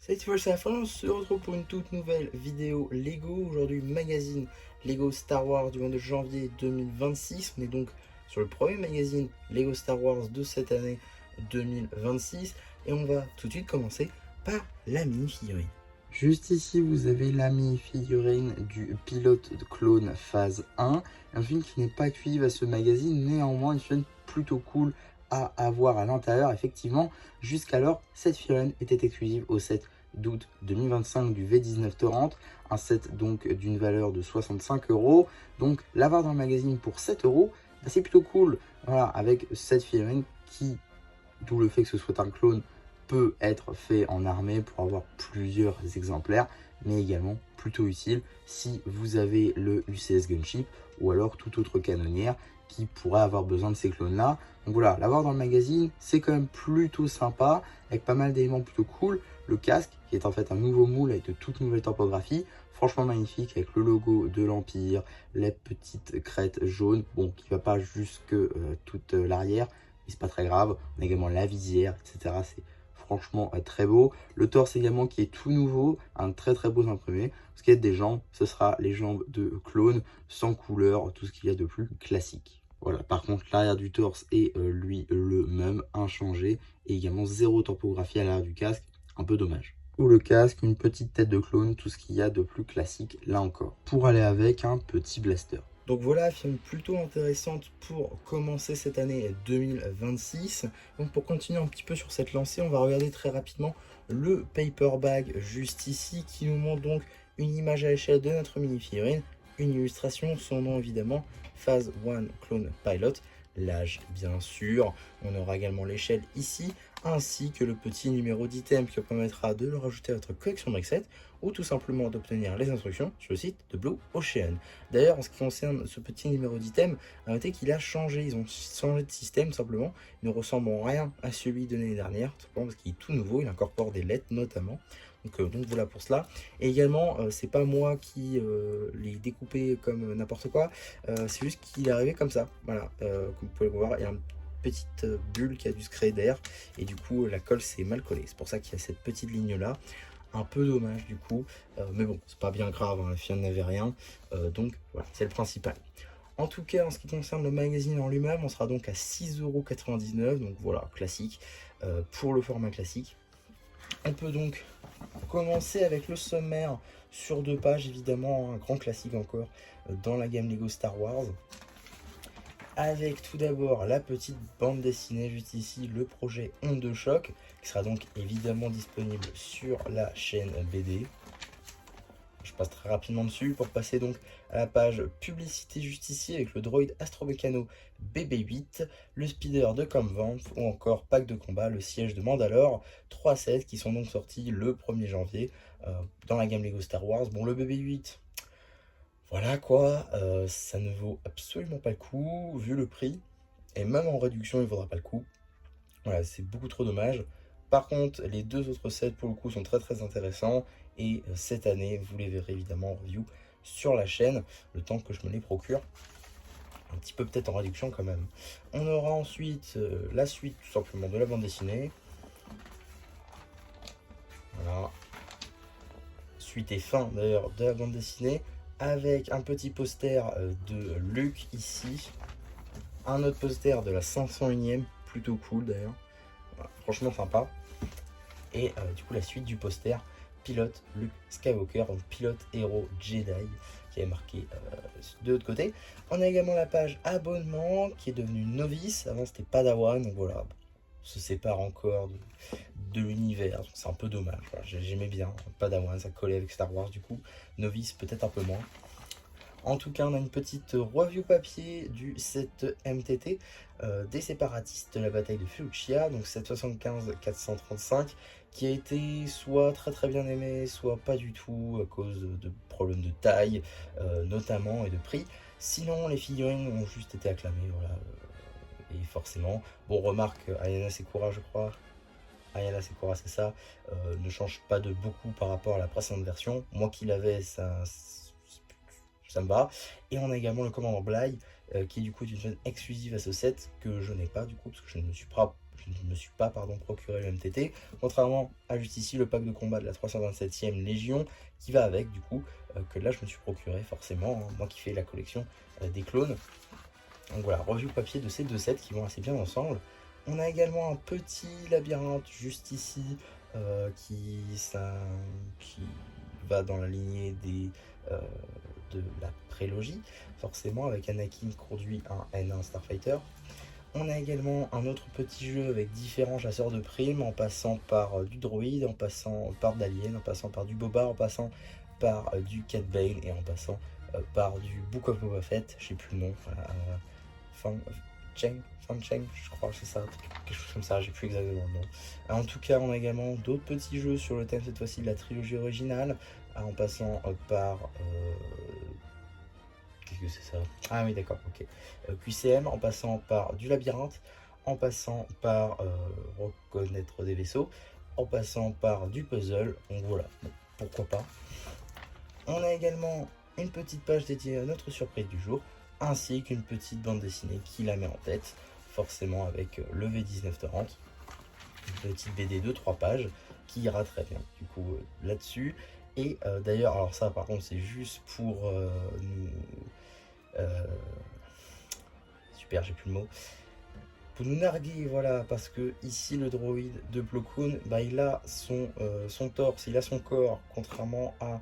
Cette fois c'est la fin, on se retrouve pour une toute nouvelle vidéo Lego. Aujourd'hui magazine Lego Star Wars du mois de janvier 2026. On est donc sur le premier magazine Lego Star Wars de cette année 2026. Et on va tout de suite commencer par la mini-figurine. Juste ici vous avez la mini-figurine du pilote de clone phase 1. Un film qui n'est pas cuivre à ce magazine, néanmoins une figurine plutôt cool à avoir à l'intérieur. Effectivement, jusqu'alors cette figurine était exclusive au set d'août 2025 du V19 Torrent, un set donc d'une valeur de 65 €. Donc l'avoir dans le magazine pour 7 €, bah, c'est plutôt cool. Voilà, avec cette figurine qui, d'où le fait que ce soit un clone, peut être fait en armée pour avoir plusieurs exemplaires, mais également plutôt utile si vous avez le UCS Gunship ou alors toute autre canonnière qui pourrait avoir besoin de ces clones là. Donc voilà, l'avoir dans le magazine c'est quand même plutôt sympa, avec pas mal d'éléments plutôt cool. Le casque qui est en fait un nouveau moule avec de toutes nouvelles topographies, franchement magnifique, avec le logo de l'Empire, la petite crête jaune, bon qui va pas jusque toute l'arrière, mais c'est pas très grave. On a également la visière, etc. C'est franchement très beau. Le torse également qui est tout nouveau, un très beau imprimé. Ce qui est des jambes, ce sera les jambes de clone, sans couleur, tout ce qu'il y a de plus classique. Voilà, par contre l'arrière du torse est lui le même, inchangé, et également zéro topographie à l'arrière du casque, un peu dommage. Ou le casque, une petite tête de clone, tout ce qu'il y a de plus classique là encore. Pour aller avec un petit blaster. Donc voilà, film plutôt intéressante pour commencer cette année 2026. Donc pour continuer un petit peu sur cette lancée, on va regarder très rapidement le paper bag juste ici qui nous montre donc une image à l'échelle de notre mini-figurine, une illustration, son nom évidemment, Phase 1 Clone Pilot, l'âge bien sûr. On aura également l'échelle ici, ainsi que le petit numéro d'item qui permettra de le rajouter à votre collection Brexit ou tout simplement d'obtenir les instructions sur le site de Blue Ocean. D'ailleurs, en ce qui concerne ce petit numéro d'item, à noter qu'il a changé, ils ont changé de système simplement, il ne ressemble en rien à celui de l'année dernière, simplement parce qu'il est tout nouveau, il incorpore des lettres notamment. Donc voilà pour cela. Et également, c'est pas moi qui l'ai découpé comme n'importe quoi, c'est juste qu'il est arrivé comme ça. Voilà, comme vous pouvez le voir, il y a une petite bulle qui a dû se créer d'air, et du coup la colle s'est mal collée. C'est pour ça qu'il y a cette petite ligne là. Un peu dommage du coup, mais bon, c'est pas bien grave, hein, la fille n'avait rien, donc voilà, c'est le principal. En tout cas, en ce qui concerne le magazine en lui-même, on sera donc à 6,99 €, donc voilà, classique, pour le format classique. On peut donc commencer avec le sommaire sur 2 pages, évidemment, un grand classique encore dans la gamme Lego Star Wars. Avec tout d'abord la petite bande dessinée juste ici, le projet Onde de choc, qui sera donc évidemment disponible sur la chaîne BD. Je passe très rapidement dessus pour passer donc à la page publicité juste ici avec le droïde Astromecano BB-8, le speeder de Comvamp ou encore pack de combat, le siège de Mandalore, 3 sets qui sont donc sortis le 1er janvier dans la gamme Lego Star Wars. Bon, le BB-8, voilà quoi, ça ne vaut absolument pas le coup vu le prix, et même en réduction il ne vaudra pas le coup. Voilà, c'est beaucoup trop dommage. Par contre, les 2 autres sets pour le coup sont très intéressants, et cette année vous les verrez évidemment en review sur la chaîne, le temps que je me les procure. Un petit peu peut-être en réduction quand même. On aura ensuite la suite tout simplement de la bande dessinée. Voilà. Suite et fin d'ailleurs de la bande dessinée, avec un petit poster de Luke ici. Un autre poster de la 501ème, plutôt cool d'ailleurs. Voilà, franchement sympa. Et du coup la suite du poster, pilote Luke Skywalker, donc pilote héros Jedi, qui est marqué de l'autre côté. On a également la page abonnement qui est devenue novice, avant c'était Padawan, donc voilà, on se sépare encore de l'univers, c'est un peu dommage. Voilà, j'aimais bien Padawan, ça collait avec Star Wars, du coup novice peut-être un peu moins. En tout cas, on a une petite review papier du set MTT des séparatistes de la bataille de Fallujah, donc 775-435, qui a été soit très bien aimé, soit pas du tout à cause de problèmes de taille notamment et de prix. Sinon, les figurines ont juste été acclamées, voilà, et forcément. Bon, remarque, Ayana Sekura, je crois. Ayala Sekura, c'est ça, ne change pas de beaucoup par rapport à la précédente version. Moi qui l'avais, ça me va. Et on a également le commandant Bly qui du coup est une chaîne exclusive à ce set que je n'ai pas du coup parce que je ne me suis pas procuré le MTT, contrairement à juste ici le pack de combat de la 327e Légion qui va avec du coup, que là je me suis procuré forcément, hein, moi qui fais la collection des clones. Donc voilà, review papier de ces deux sets qui vont assez bien ensemble. On a également un petit labyrinthe juste ici qui va dans la lignée de la prélogie, forcément avec Anakin conduit un N1 Starfighter. On a également un autre petit jeu avec différents chasseurs de primes, en passant par du droïde, en passant par d'Alien, en passant par du Boba, en passant par du Cat Bane et en passant par du Book of Boba Fett, je sais plus le nom, Fan Cheng, je crois que c'est ça, quelque chose comme ça, j'ai plus exactement le nom. En tout cas, on a également d'autres petits jeux sur le thème cette fois-ci de la trilogie originale, en passant par... qu'est-ce que c'est ça? Ah oui, d'accord, ok. QCM, en passant par du labyrinthe, en passant par reconnaître des vaisseaux, en passant par du puzzle, donc voilà, bon, pourquoi pas. On a également une petite page dédiée à notre surprise du jour, ainsi qu'une petite bande dessinée qui la met en tête, forcément avec le V1930, une petite BD de 3 pages qui ira très bien du coup là-dessus. Et d'ailleurs, alors ça par contre c'est juste pour nous... super, j'ai plus le mot. Pour nous narguer, voilà, parce que ici le droïde de Plo Koon, bah, il a son torse, il a son corps, contrairement à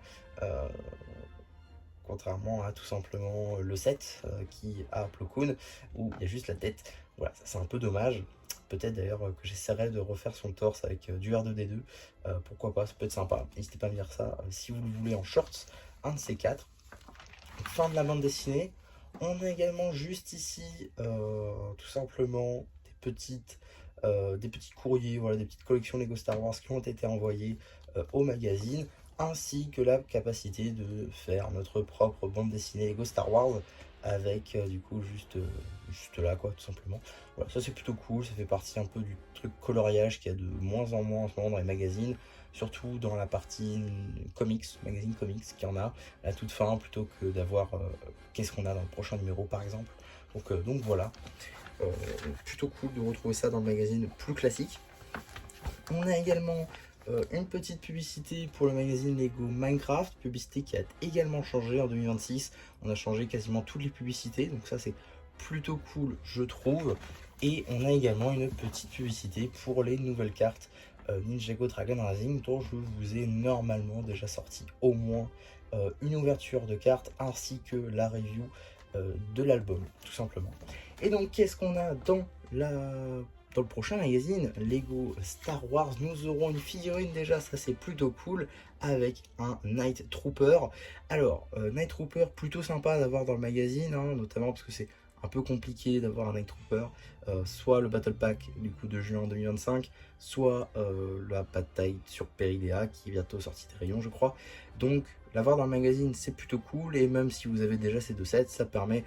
tout simplement le 7 qui a Plo Koon, où il y a juste la tête. Voilà, ça c'est un peu dommage. Peut-être d'ailleurs que j'essaierai de refaire son torse avec du R2D2. Pourquoi pas, ça peut être sympa. N'hésitez pas à me dire ça si vous le voulez en shorts, un de ces quatre. Fin de la bande dessinée. On a également juste ici tout simplement des petits courriers, voilà, des petites collections Lego Star Wars qui ont été envoyées au magazine, ainsi que la capacité de faire notre propre bande dessinée Lego Star Wars avec du coup juste là quoi, tout simplement. Voilà, ça c'est plutôt cool, ça fait partie un peu du truc coloriage qu'il y a de moins en moins en ce moment dans les magazines, surtout dans la partie comics, magazine comics qu'il y en a à la toute fin, plutôt que d'avoir qu'est-ce qu'on a dans le prochain numéro par exemple. Donc voilà, plutôt cool de retrouver ça dans le magazine plus classique. On a également une petite publicité pour le magazine Lego Minecraft, publicité qui a également changé en 2026. On a changé quasiment toutes les publicités, donc ça c'est plutôt cool je trouve. Et on a également une petite publicité pour les nouvelles cartes Ninjago Dragon Rising, dont je vous ai normalement déjà sorti au moins une ouverture de cartes ainsi que la review de l'album tout simplement. Et donc qu'est-ce qu'on a dans le prochain magazine Lego Star Wars? Nous aurons une figurine déjà, ça c'est plutôt cool, avec un Night Trooper. Alors Night Trooper plutôt sympa d'avoir dans le magazine, hein, notamment parce que c'est un peu compliqué d'avoir un Night Trooper, soit le Battle Pack du coup de juin 2025, soit la bataille sur Peridea qui est bientôt sortie des rayons je crois. Donc l'avoir dans le magazine c'est plutôt cool, et même si vous avez déjà ces deux sets, ça permet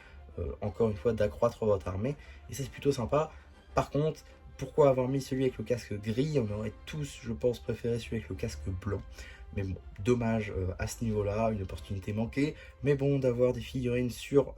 encore une fois d'accroître votre armée, et ça c'est plutôt sympa. Par contre, pourquoi avoir mis celui avec le casque gris? On aurait tous, je pense, préféré celui avec le casque blanc. Mais bon, dommage à ce niveau-là, une opportunité manquée. Mais bon, d'avoir des figurines sur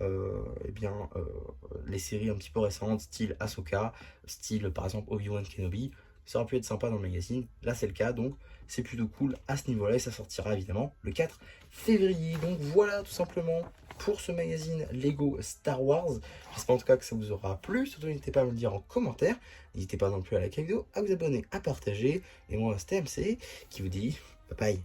les séries un petit peu récentes, style Ahsoka, style par exemple Obi-Wan Kenobi, ça aurait pu être sympa dans le magazine. Là, c'est le cas, donc c'est plutôt cool à ce niveau-là. Et ça sortira évidemment le 4 février. Donc voilà, tout simplement pour ce magazine Lego Star Wars. J'espère en tout cas que ça vous aura plu. Surtout, n'hésitez pas à me le dire en commentaire. N'hésitez pas non plus à liker la vidéo, à vous abonner, à partager. Et moi, c'était MC qui vous dit bye bye.